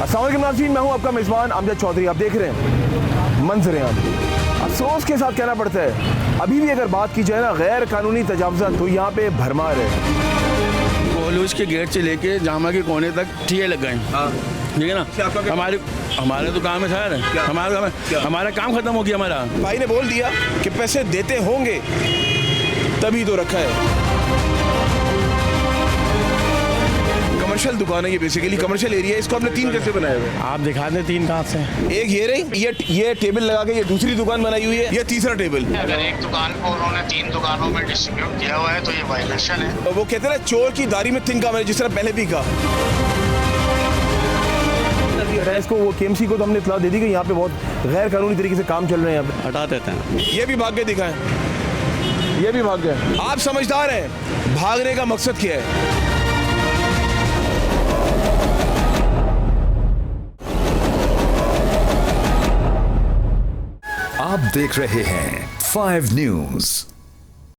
अस्सलाम वालेकुम नाज़रीन, मैं हूं आपका मेज़बान अमजद चौधरी। आप देख रहे हैं मंजरें। आप अफसोस के साथ कहना पड़ता है, अभी भी अगर बात की जाए ना गैर कानूनी तजावुज़ात, तो यहाँ पे भरमार है। कॉलेज के गेट से लेके जामा के कोने तक ठिए लग गए। ठीक है ना। हमारे तो काम है सर, हमारा काम खत्म हो गया। हमारा भाई ने बोल दिया कि पैसे देते होंगे तभी तो रखा है। कमर्शियल दुकान है ये, बेसिकली कमर्शियल एरिया है। इसको आपने 3 कैसे बनाए हुए हैं? आप दिखा दें 3 कहाँ से। एक ये रही, ये टेबल लगा के ये दूसरी दुकान बनाई हुई है, ये तीसरा टेबल। अगर एक दुकान को उन्होंने 3 दुकानों में डिस्ट्रीब्यूट किया हुआ है तो ये वायलेशन है। तो वो कहते हैं ना, चोर की दाढ़ी में तिनका, मैंने जिस तरह पहले भी कहा। इसको वो केएमसी को तो हमने इत्तला दे दी कि यहाँ पे बहुत गैर कानूनी तरीके से काम चल रहे हैं। यहाँ पे हटा देते हैं। ये भी भाग के दिखाएं, ये भी भाग गए। आप समझदार हैं, भागने का मकसद क्या है? आप देख रहे हैं 5 न्यूज़।